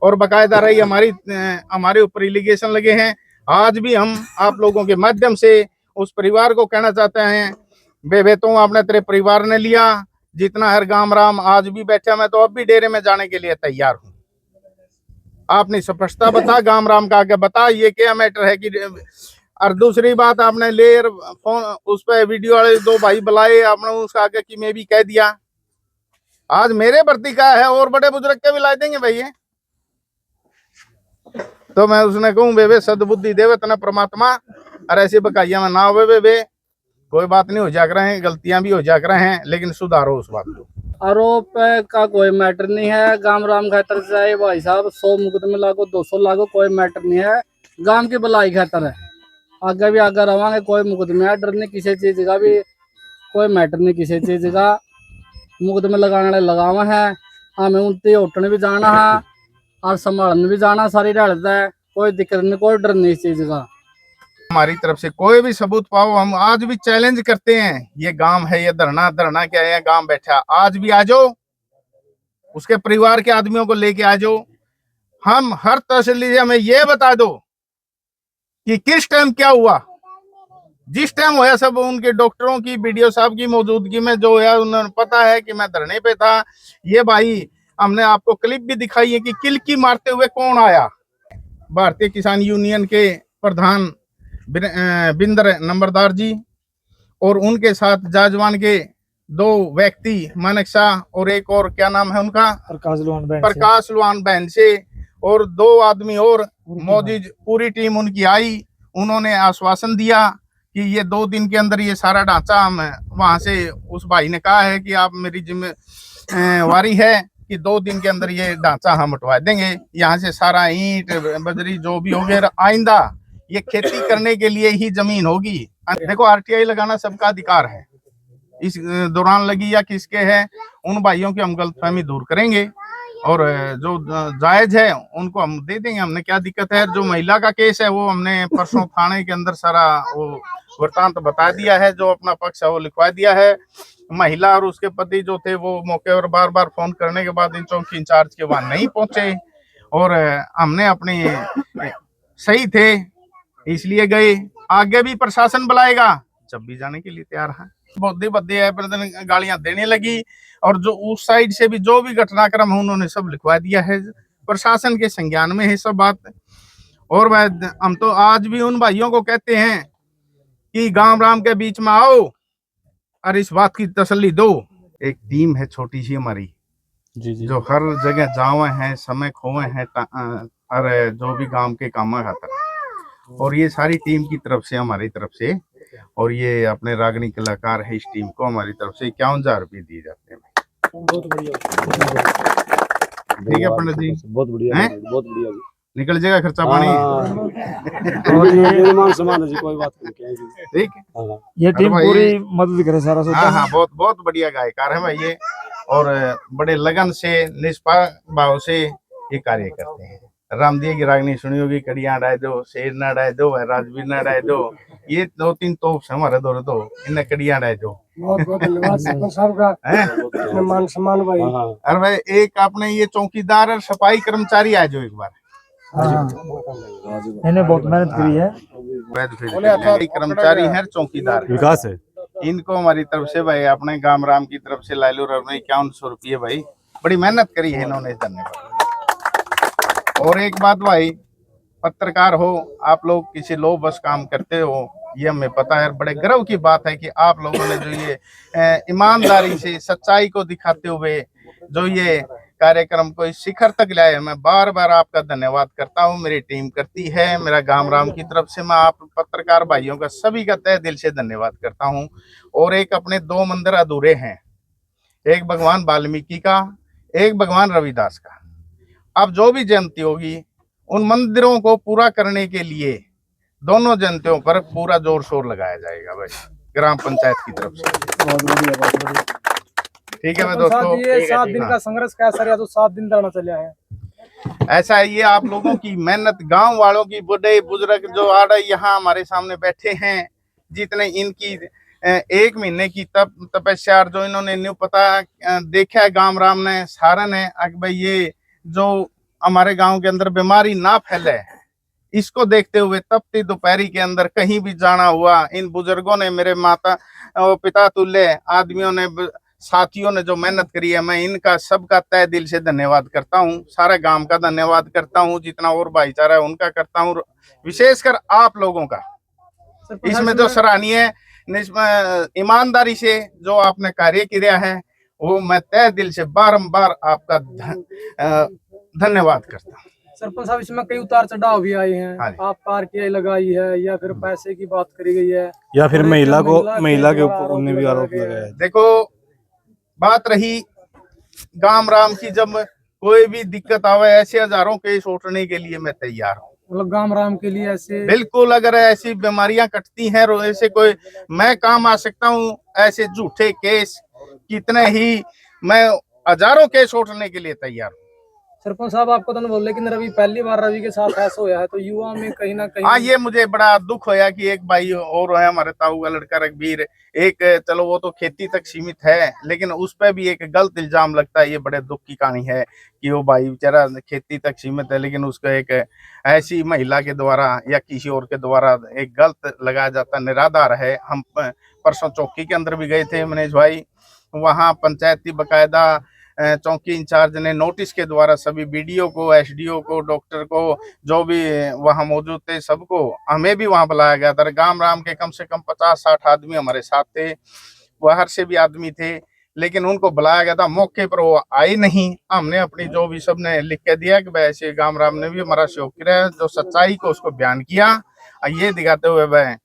और बाकायदा रही हमारे ऊपर एलिगेशन लगे हैं। आज भी हम आप लोगों के माध्यम से उस परिवार को कहना चाहते हैं, बे तो आपने तेरे परिवार ने लिया जितना हर गाम राम आज भी बैठा, मैं तो अब भी डेरे में जाने के लिए तैयार हूँ। आपने स्पष्टता बता, गाम राम का आगे बता ये क्या मैटर है कि। और दूसरी बात, आपने ले फोन उस पर वीडियो वाले दो भाई बुलाए, आपने उसका आगे कि मैं भी कह दिया। आज मेरे भर्ती का है और बड़े बुजुर्ग के भी ला देंगे भैया। तो मैं उसने कहूँ बे सदबुद्धि देवे तना परमात्मा, और ऐसी बकाइया में ना हो बे कोई बात नहीं, हो जा रहे हैं गलतियां भी हो जा रहे हैं, लेकिन सुधारो उस बात को। आरोप का कोई मैटर नहीं है। गांव राम खातर चाहे भाई साहब 100 मुकदमे लागो 200 लागो, कोई मैटर नहीं है। गांव की भलाई खातर है। आगे भी आगे रवांगे, कोई मुकदमे है डर नहीं किसी चीज का भी, कोई मैटर नहीं किसी चीज का। मुकदमे लगाने वाले लगावा है, हमें उनती उठने भी जाना है और संभालने भी जाना, सारी रहता है, कोई दिक्कत नहीं, कोई डर नहीं इस चीज का। हमारी तरफ से कोई भी सबूत पाओ, हम आज भी चैलेंज करते हैं। ये गांव है, ये धरना क्या है, गांव बैठा, आज भी आ जाओ, उसके परिवार के आदमियों को लेके आ जाओ। हम हर तसल्ली से हमें ये बता दो कि किस टाइम क्या हुआ। जिस टाइम होया सब उनके डॉक्टरों की, बीडीओ साहब की मौजूदगी में जो है, उन्होंने पता है कि मैं धरने पे था। ये भाई हमने आपको क्लिप भी दिखाई है कि किलकी मारते हुए कौन आया। भारतीय किसान यूनियन के प्रधान बिंदर नंबरदार जी और उनके साथ जाजवान के दो व्यक्ति, मानक शाह और एक और क्या नाम है उनका, प्रकाश लुआन बहन से, और दो आदमी और मौजूद पूरी टीम उनकी आई। उन्होंने आश्वासन दिया कि ये 2 दिन के अंदर ये सारा ढांचा हम वहां से, उस भाई ने कहा है कि आप मेरी जिम्मेवारी है कि 2 दिन के अंदर ये ढांचा हम हटवा देंगे यहाँ से, सारा ईंट बजरी जो भी हो गया। आइंदा ये खेती करने के लिए ही जमीन होगी। देखो आरटीआई लगाना सबका अधिकार है, इस दौरान लगी या किसके है, उन भाइयों की हम गलतफहमी दूर करेंगे और जो जायज है उनको हम दे देंगे। हमने क्या दिक्कत है। जो महिला का केस है वो हमने परसों थाने के अंदर सारा वो वृतांत बता दिया है, जो अपना पक्ष है वो लिखवा दिया है। महिला और उसके पति जो थे वो मौके पर बार बार फोन करने के बाद इन चौकी इंचार्ज के वहां नहीं पहुंचे, और हमने अपनी सही थे इसलिए गए। आगे भी प्रशासन बुलाएगा, जब भी जाने के लिए तैयार है। बद्दे बद्दे है, गालियां देने लगी, और जो उस साइड से भी जो भी घटनाक्रम है उन्होंने सब लिखवा दिया है, प्रशासन के संज्ञान में है सब बात। और हम तो आज भी उन भाइयों को कहते हैं कि गांव राम के बीच में आओ और इस बात की तसल्ली दो। एक टीम है छोटी सी हमारी जी, जो हर जगह जावे हैं, समय खोए हैं, और जो भी गांव के काम खातर, और ये सारी टीम की तरफ से, हमारी तरफ से, और ये अपने रागनी कलाकार है, इस टीम को हमारी तरफ से 51,000 रुपये दिए जाते हैं। बहुत बढ़िया, ठीक है पंडित जी, बहुत बढ़िया, बहुत बढ़िया, निकल जाएगा खर्चा पानी। और ये मान सम्मान जी, कोई बात नहीं। ठीक, ये टीम पूरी मदद करे सारा। हाँ हाँ, बहुत बहुत बढ़िया गायकार है भाई ये, और बड़े लगन से, निष्पाप भाव से ये कार्य करते हैं। रामदेव की रागनी सुनी होगी, कड़ियां डाय दो, शेर ना डाय दो, राजवीर ना डाय दो, ये 2-3 तोप हमारे दो इन्हें कड़ियां डाय दो। बहुत बहुत धन्यवाद सरपंच साहब का, मान सम्मान भाई। अरे भाई एक आपने ये चौकीदार और सफाई कर्मचारी आ जो एक बार, इन्हें बहुत मेहनत करी है। कर्मचारी है, चौकीदार विकास है, इनको हमारी तरफ से भाई, अपने गांव राम की तरफ से लालू रव ने 5100 रुपये भाई, बड़ी मेहनत करी है इन्होंने करने पर। और एक बात भाई, पत्रकार हो आप लोग, किसी लो बस काम करते हो, ये हमें पता है। बड़े गर्व की बात है कि आप लोगों ने जो ये ईमानदारी से, सच्चाई को दिखाते हुए जो ये कार्यक्रम को इस शिखर तक लाए, मैं बार बार आपका धन्यवाद करता हूँ। मेरी टीम करती है, मेरा गांव राम की तरफ से मैं आप पत्रकार भाइयों का सभी का तहे दिल से धन्यवाद करता हूँ। और एक अपने 2 मंदिर अधूरे हैं, एक भगवान वाल्मीकि का, एक भगवान रविदास का। अब जो भी जयंती होगी उन मंदिरों को पूरा करने के लिए दोनों जयंतियों पर पूरा जोर शोर लगाया जाएगा भाई, ग्राम पंचायत की तरफ से। ठीक है भाई दोस्तों, ये 7 दिन का संघर्ष कैसा रहा, तो 7 दिन रहना चलिया है। ऐसा है, ये आप लोगों की मेहनत, गांव वालों की, बड़े बुजुर्ग जो आ रहे यहाँ हमारे सामने बैठे हैं, जितने इनकी 1 महीने की तपस्या जो इन्होंने न्यू पता देखा है गांव राम ने, सारा ने, भाई ये जो हमारे गांव के अंदर बीमारी ना फैले, इसको देखते हुए तपती दोपहरी के अंदर कहीं भी जाना हुआ, इन बुजुर्गों ने, मेरे माता और पिता तुल्य आदमियों ने, साथियों ने जो मेहनत करी है, मैं इनका सबका तहे दिल से धन्यवाद करता हूँ। सारे गांव का धन्यवाद करता हूँ, जितना और भाईचारा है उनका करता हूँ, विशेषकर आप लोगों का इसमें जो सराहनीय ईमानदारी से जो आपने कार्य किया है, वो मैं तहे दिल से बारंबार आपका धन्यवाद करता हूँ। सरपंच साहब, इसमें कई उतार चढ़ाव भी आए हैं। हाँ जी। आप आरटीआई लगाई है या फिर पैसे की बात करी गई है या फिर और एक महिला के द्वारा ऊपर उन्हें भी आरोप लगाया लगाया है। देखो, बात रही गांव राम की, जब कोई भी दिक्कत आवे, ऐसे हजारों केस उठने के लिए मैं तैयार हूँ। मतलब गांव राम के लिए ऐसे बिल्कुल, अगर ऐसी बीमारियां कटती हैं, ऐसे कोई मैं काम आ सकता हूँ, ऐसे झूठे केस कितने ही, मैं हजारों केस उठने के लिए तैयार हूँ। सरपंच साहब, आपको तो बोल, लेकिन रवि पहली बार रवि के साथ ऐसा होया है, तो युवा में कहीं ना कहीं हाँ, ये मुझे बड़ा दुख होया कि एक भाई और है हमारे ताऊ का लड़का रघबीर, एक चलो वो तो खेती तक सीमित है, लेकिन उस पर भी एक गलत इल्जाम लगता है। ये बड़े दुख की कहानी है कि वो भाई बेचारा खेती तक सीमित है, लेकिन उसको एक ऐसी महिला के द्वारा या किसी और के द्वारा एक गलत लगाया जाता, निराधार है। हम परसों चौकी के अंदर भी गए थे मनीष भाई, वहाँ पंचायती बकायदा चौकी इंचार्ज ने नोटिस के द्वारा सभी बीडीओ को, एसडीओ को, डॉक्टर को, जो भी वहां मौजूद थे, सबको, हमें भी वहां बुलाया गया था। गांव राम के कम से कम 50-60 आदमी हमारे साथ थे, बाहर से भी आदमी थे, लेकिन उनको बुलाया गया था, मौके पर वो आए नहीं। हमने अपनी जो भी सबने लिख के दिया कि वैसे गांव राम ने भी हमारा सहयोग किया, जो सच्चाई को उसको बयान किया, ये दिखाते हुए वह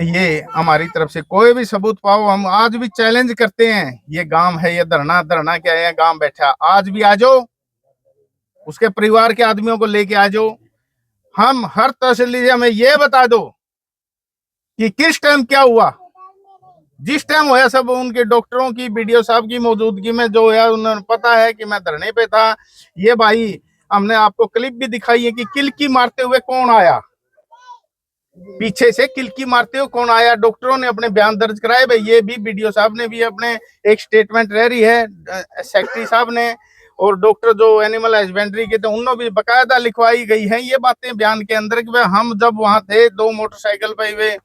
ये हमारी तरफ से कोई भी सबूत पाओ, हम आज भी चैलेंज करते हैं। ये गांव है, ये धरना क्या है, गांव बैठा, आज भी आ जाओ, उसके परिवार के आदमियों को लेके आ जाओ। हम हर तसल्ली से हमें ये बता दो कि किस टाइम क्या हुआ, जिस टाइम होया सब उनके डॉक्टरों की, बीडीओ साहब की मौजूदगी में जो है, उन्हें पता है कि मैं धरने पे था। ये भाई, हमने आपको क्लिप भी दिखाई है कि किलकी मारते हुए कौन आया, पीछे से किलकी मारते हुए कौन आया। डॉक्टरों ने अपने बयान दर्ज कराए भाई, ये भी बीडीओ साहब ने भी अपने एक स्टेटमेंट रह रही है, सेक्रेटरी साहब ने, और डॉक्टर जो एनिमल हस्बेंड्री के थे उन्होंने भी बकायदा लिखवाई गई है ये बातें बयान के अंदर कि हम जब वहां थे, 2 मोटरसाइकिल पे वे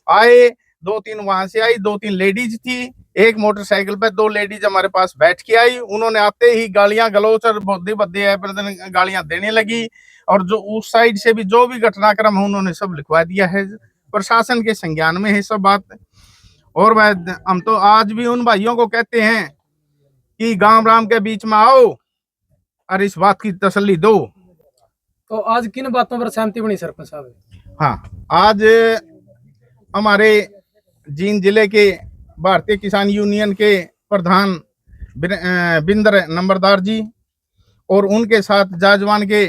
आए, 2-3 वहां से आई, 2-3 लेडीज थी, एक मोटरसाइकिल पे 2 लेडीज हमारे पास बैठ के आई। उन्होंने आते ही गालियां गलौच और बद्दे गालियां देने लगी, और जो उस साइड से भी जो भी घटनाक्रम है उन्होंने सब लिखवा दिया है, प्रशासन के संज्ञान में है सब बात। और हम तो आज भी उन भाइयों को कहते हैं कि गांव राम के बीच में आओ और इस बात की तसल्ली दो। तो आज किन बातों पर सहमति बनी सरपंच साहब? हाँ, आज हमारे जींद जिले के भारतीय किसान यूनियन के प्रधान बिंदर नंबरदार जी और उनके साथ जाजवान के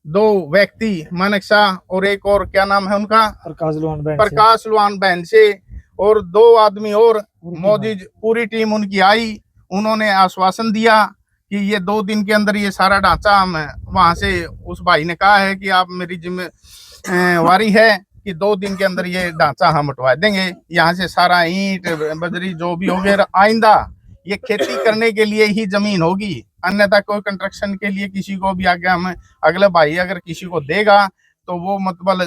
2 व्यक्ति, मानक शाह और एक और क्या नाम है उनका, प्रकाश लुहान बहन से, और 2 आदमी और मौजूद, पूरी टीम उनकी आई। उन्होंने आश्वासन दिया कि ये 2 दिन के अंदर ये सारा ढांचा हम वहां से, उस भाई ने कहा है कि आप मेरी जिम्मेवारी है कि 2 दिन के अंदर ये ढांचा हम हटवा देंगे, यहाँ से सारा ईंट बजरी जो भी होगा, आइंदा ये खेती करने के लिए ही जमीन होगी, अन्यथा कोई कंस्ट्रक्शन के लिए किसी को भी आगे, हम अगले भाई अगर किसी को देगा तो वो मतलब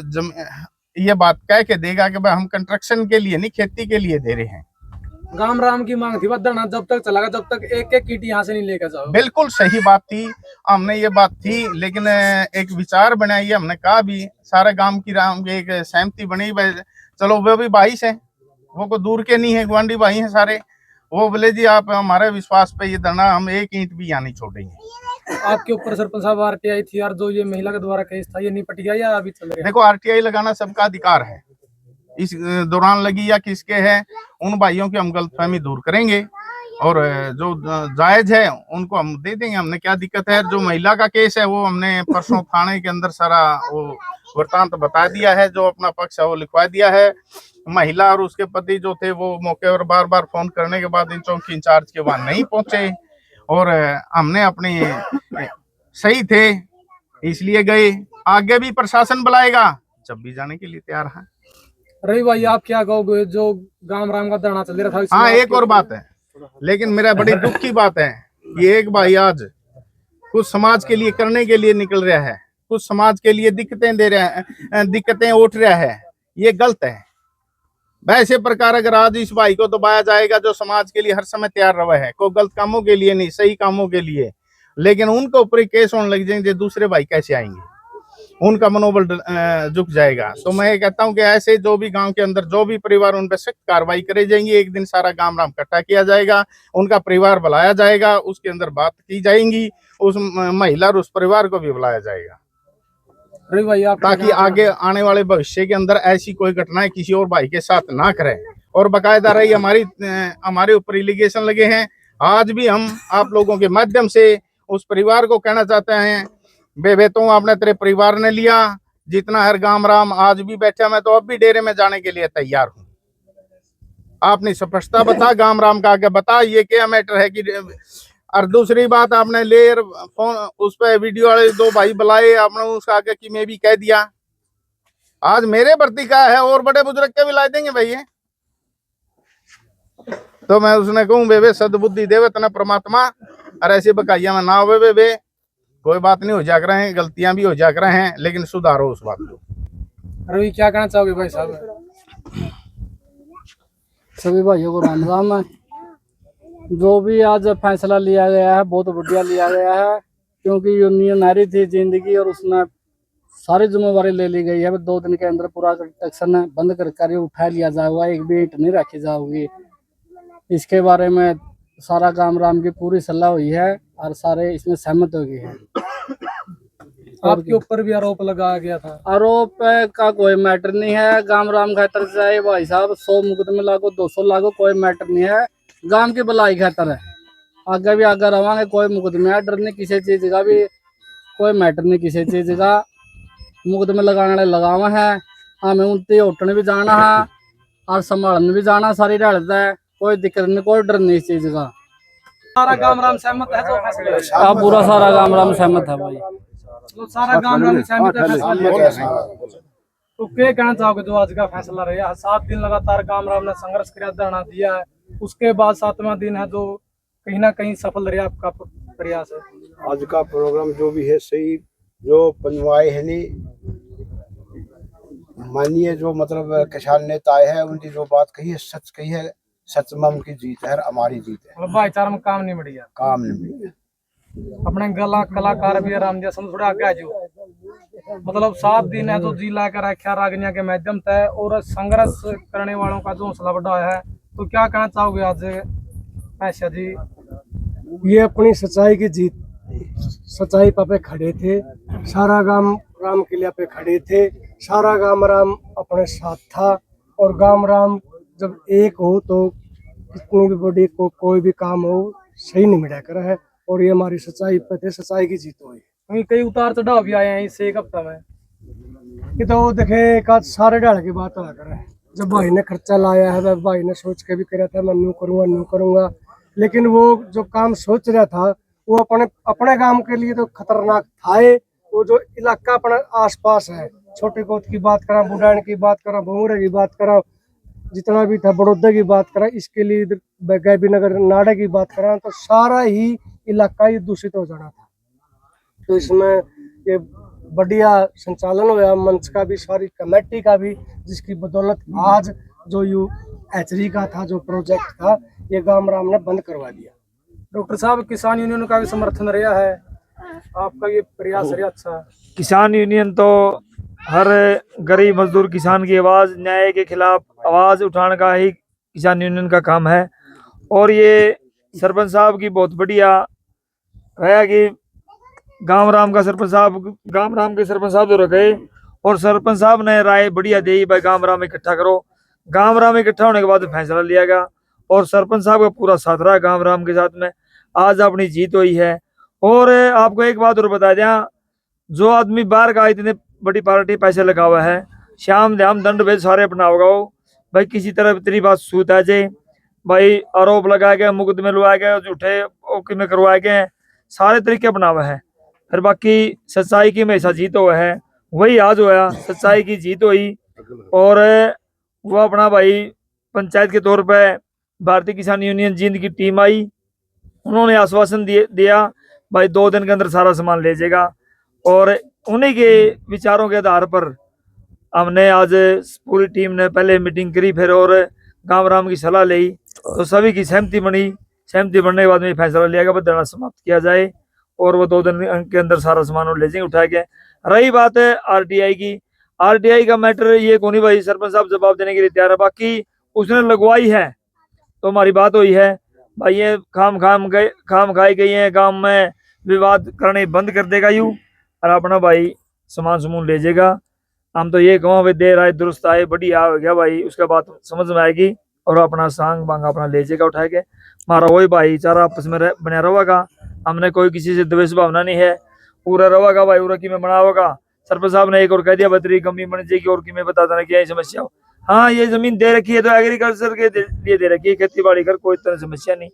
ये बात कह के देगा कि भाई हम कंस्ट्रक्शन के लिए नहीं, खेती के लिए दे रहे हैं। गांव राम की मांग थी, धरना जब तक चलेगा जब तक एक ईंट यहाँ से नहीं लेकर जाओ। बिल्कुल सही बात थी, हमने ये बात थी, लेकिन एक विचार बनाई, हमने कहा भी सारे गांव की राम की एक सहमति बनी, चलो वो भी भाई से, वो को दूर के नहीं है, गुआंढी भाई हैं सारे, वो बोले जी आप हमारे विश्वास पे ये धरना, हम एक ईंट भी यहाँ नहीं छोड़ेंगे। आपके ऊपर सरपंच साहब आरटीआई थी यार, जो ये महिला के द्वारा केस था, ये निपट गया या अभी चल रहा है? देखो, आरटीआई लगाना सबका अधिकार है, इस दौरान लगी या किसके है, उन भाइयों की हम गलतफहमी दूर करेंगे, और जो जायज है उनको हम दे देंगे, हमने क्या दिक्कत है। जो महिला का केस है वो हमने परसों थाने के अंदर सारा वो वृतांत बता दिया है, जो अपना पक्ष है वो लिखवा दिया है। महिला और उसके पति जो थे वो मौके पर बार बार फोन करने के बाद इन चौकी इंचार्ज के वहां नहीं पहुंचे, और हमने अपनी सही थे इसलिए गए, आगे भी प्रशासन बुलाएगा जब भी जाने के लिए तैयार है। रवि भाई, आप क्या कहोगे, जो गांव राम का धरना चल रहा था? हाँ, एक और बात है, लेकिन मेरा बड़ी दुख की बात है कि एक भाई आज कुछ समाज के लिए करने के लिए निकल रहा है, कुछ समाज के लिए दिक्कतें दे रहा है, दिक्कतें उठ रहा है, ये गलत है। वैसे प्रकार अगर आज इस भाई को दबाया जाएगा जो समाज के लिए हर समय तैयार रहा है, कोई गलत कामों के लिए नहीं, सही कामों के लिए, लेकिन उनके ऊपर ही केस होने लग जाएंगे, दूसरे भाई कैसे आएंगे, उनका मनोबल झुक जाएगा। तो मैं ये कहता हूँ कि ऐसे जो भी गांव के अंदर जो भी परिवार उन पर सख्त कार्रवाई करे जाएंगी, एक दिन सारा गांव राम इकट्ठा किया जाएगा, उनका परिवार बुलाया जाएगा, उसके अंदर बात की जाएगी, उस महिला और उस परिवार को भी बुलाया जाएगा, रवि भाई आप ताकि आगे आने वाले भविष्य के अंदर ऐसी कोई घटनाएं किसी और भाई के साथ ना करें। और बाकायदा रही हमारे ऊपर एलिगेशन लगे हैं। आज भी हम आप लोगों के माध्यम से उस परिवार को कहना चाहते हैं, बेबे तुम आपने तेरे परिवार ने लिया, जितना हर गाम राम आज भी बैठा, मैं तो अब भी डेरे में जाने के लिए तैयार हूँ। आपने स्पष्टता बता, गाम राम का आगे बता ये क्या मैटर है कि। और दूसरी बात, आपने लेयर फोन उस पर वीडियो वाले दो भाई बुलाए, आपने उसका आगे कि मैं भी कह दिया, आज मेरे प्रति का है और बड़े बुजुर्ग के भी ला देंगे भैया। तो मैं उसने कहूँ बेबे सदबुद्धि देवे तना परमात्मा, और ऐसी बकाइया में ना हो बेबे, कोई बात नहीं, हो जा कर हैं गलतियां भी हो जा कर हैं, लेकिन सुधारो उस बात को। रवि क्या कहना चाहोगे भाई साहब? सभी भाइयों को राम राम है। जो भी आज फैसला लिया गया है बहुत बढ़िया लिया गया है, क्योंकि यूनियन आ रही थी जिंदगी और उसने सारी जिम्मेवारी ले ली गई है। 2 दिन के अंदर पूरा कंस्ट्रक्शन बंद कर उठा लिया जाएगा, एक भी ईंट नहीं रखी जाएगी। इसके बारे में सारा गांव राम की पूरी सलाह हुई है और सारे इसमें सहमत हो गए हैं। आपके ऊपर भी आरोप लगाया गया था। आरोप का कोई मैटर नहीं है, गांव राम खातर चाहे भाई साहब 100 मुकदमे लागो 200 लागो, कोई मैटर नहीं है, गांव की भलाई खातर है। आगे भी आगे रवांगे, कोई मुकदमे है, डर नहीं किसी चीज का भी, कोई मैटर नहीं किसी चीज का। मुकदमे लगाने लगावा है, हमें उनती उठने भी जाना है और संभालने भी जाना, सारी रहता है, कोई दिक्कत नहीं, कोई डर नहीं इस चीज का। सारा गांव राम सहमत है जो फैसले? आप पूरा सारा गांव राम सहमत है भाई। तो सारा गांव राम सहमत है फैसला लिया गया। तो क्या कहना चाहोगे जो आज का फैसला रहा? 7 दिन लगातार गांव राम ने संघर्ष किया, धरना दिया है, उसके बाद 7वां दिन है जो कहीं ना कहीं सफल रहा आपका प्रयास है। आज का प्रोग्राम जो भी है सही, जो बनवाए है नहीं मानिए, जो मतलब किसान नेता आए हैं उनकी जो बात कही है सच कही है, सच में उनकी जीत है, हमारी जीत है। मतलब भाईचारा में काम नहीं बढ़िया, काम नहीं मिला। अपने गला कलाकार भी आराम दिया थोड़ा आगे जो मतलब 7 दिन है जो जिला का रक्षा रागनिया के माध्यम से और संघर्ष करने वालों का जो हौसला बढ़ाया है। तो क्या कहना चाहोगे आज ऐशा जी? ये अपनी सच्चाई की जीत, सच्चाई पे खड़े थे, सारा गांव राम किला पे खड़े थे, सारा गांव राम अपने साथ था। और गांव राम जब एक हो तो कितनी भी बड़ी कोई भी काम हो सही नहीं मिला कर है। और ये हमारी सच्चाई पे थे, सच्चाई की जीत हुई। कई उतार चढ़ाव भी आए हैं इस एक हफ्ता में। ये तो देखे एक आध सारे डाल की बात हुआ कर है। जब भाई ने खर्चा लाया है, वह भाई ने सोच के भी करा था मैं न्यू करूंगा, लेकिन वो जो काम सोच रहा था वो अपने काम के लिए तो खतरनाक था। वो जो इलाका अपने आसपास है, छोटे कोत की बात करा, बुढ़ान की बात करा, भूमरे की बात करा, जितना भी था बड़ौदा की बात करा, इसके लिए गैबी नगर नाडा की बात करा, तो सारा ही इलाका ही दूषित हो जाना था। तो इसमें ये बढ़िया संचालन हुआ मंच का भी, सारी कमेटी का भी, जिसकी बदौलत आज जो एचरी का था जो प्रोजेक्ट था ये गांव राम ने बंद करवा दिया। डॉक्टर साहब किसान यूनियन का भी समर्थन रहा है, आपका ये प्रयास रहा अच्छा? किसान यूनियन तो हर गरीब मजदूर किसान की आवाज़, न्याय के खिलाफ आवाज़ उठाने का ही किसान यूनियन का काम है। और ये सरपंच साहब की बहुत बढ़िया है कि गांव राम के सरपंच साहब जो रखे और सरपंच साहब ने राय बढ़िया दी, भाई गांव राम इकट्ठा करो। गांव राम इकट्ठा होने के बाद फैसला लिया गया और सरपंच साहब का पूरा साथ रहा गांव राम के साथ में। आज अपनी जीत हुई है। और आपको एक बात और बता दें, जो आदमी बाहर का इतने बड़ी पार्टी पैसे लगा हुआ है, शाम धाम दंड भेद सारे अपनाओगा भाई, किसी तरह इतनी बात सूत आ जाए भाई, आरोप लगाए गए, मुकदमे लुआए गए, झूठे में करवाए गए, सारे तरीके अपना हुआ है। फिर बाकी सच्चाई की हमेशा जीत हुआ है, वही आज हुआ, सच्चाई की जीत हुई। और वो अपना भाई पंचायत के तौर पे भारतीय किसान यूनियन जींद की टीम आई, उन्होंने आश्वासन दिया भाई 2 दिन के अंदर सारा सामान ले जाएगा। और उन्हीं के विचारों के आधार पर हमने आज पूरी टीम ने पहले मीटिंग करी, फिर और गांव राम की सलाह ली, तो सभी की सहमति बनी। सहमति बनने के बाद में फैसला लिया गया धरना समाप्त किया जाए और वो 2 दिन के अंदर सारा सामान ले जाएंगे उठा के। रही बात है आरटीआई की, आरटीआई का मैटर ये कौन भाई सरपंच साहब जवाब देने के लिए तैयार है, बाकी उसने लगवाई है तो हमारी बात हुई है भाई, ये खाम खाई गई है, गांव में विवाद करने बंद कर देगा यूं और अपना भाई सामान समून ले जाएगा। हम तो ये कहूँ देर आए दुरुस्त आए, बढ़िया हो गया भाई, उसके बाद समझ में आएगी और अपना सांग बांग अपना ले जाएगा उठा के। हमारा वही भाईचारा आपस में बना रहेगा, हमने कोई किसी से द्वेष भावना नहीं है, पूरा रहेगा भाई, पूरा की में बना होगा। सरपंच साहब ने एक और कह दिया बतरी कमी बन जाएगी और की में बता देना क्या समस्या हो। हाँ ये जमीन दे रखी है तो एग्रीकल्चर के लिए दे रखी है, खेती बाड़ी कर कोई तरह समस्या नहीं,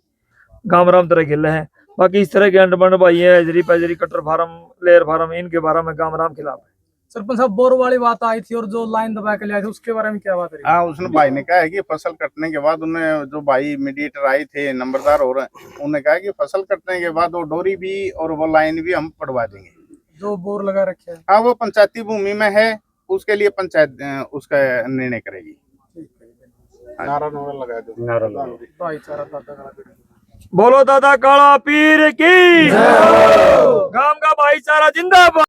गाँव राम तरह खेल है। बाकी इस तरह के अंड बंड भाई है हजरी पैजरी कटर फार्म लेयर फार्म इनके बारे में गाँव राम खिलाफ है। सरपंच साहब बोर वाली बात आई थी और जो लाइन दबा के ले आए थे उसके बारे में क्या बात रही? हाँ, उसने भाई ने कहा है कि फसल कटने के बाद उन्हें जो भाई मीडिएटर आए थे नंबरदार हो रहे उन्होंने कहा कि फसल कटने के बाद वो डोरी भी और वो लाइन भी हम पड़वा देंगे। जो बोर लगा रखे हैं हाँ वो पंचायती भूमि में है, उसके लिए पंचायत उसका निर्णय करेगी। नारा लगा दो, भाईचारा दादा का बोलो दादा काला पीर की, गांव का भाईचारा जिंदाबाद।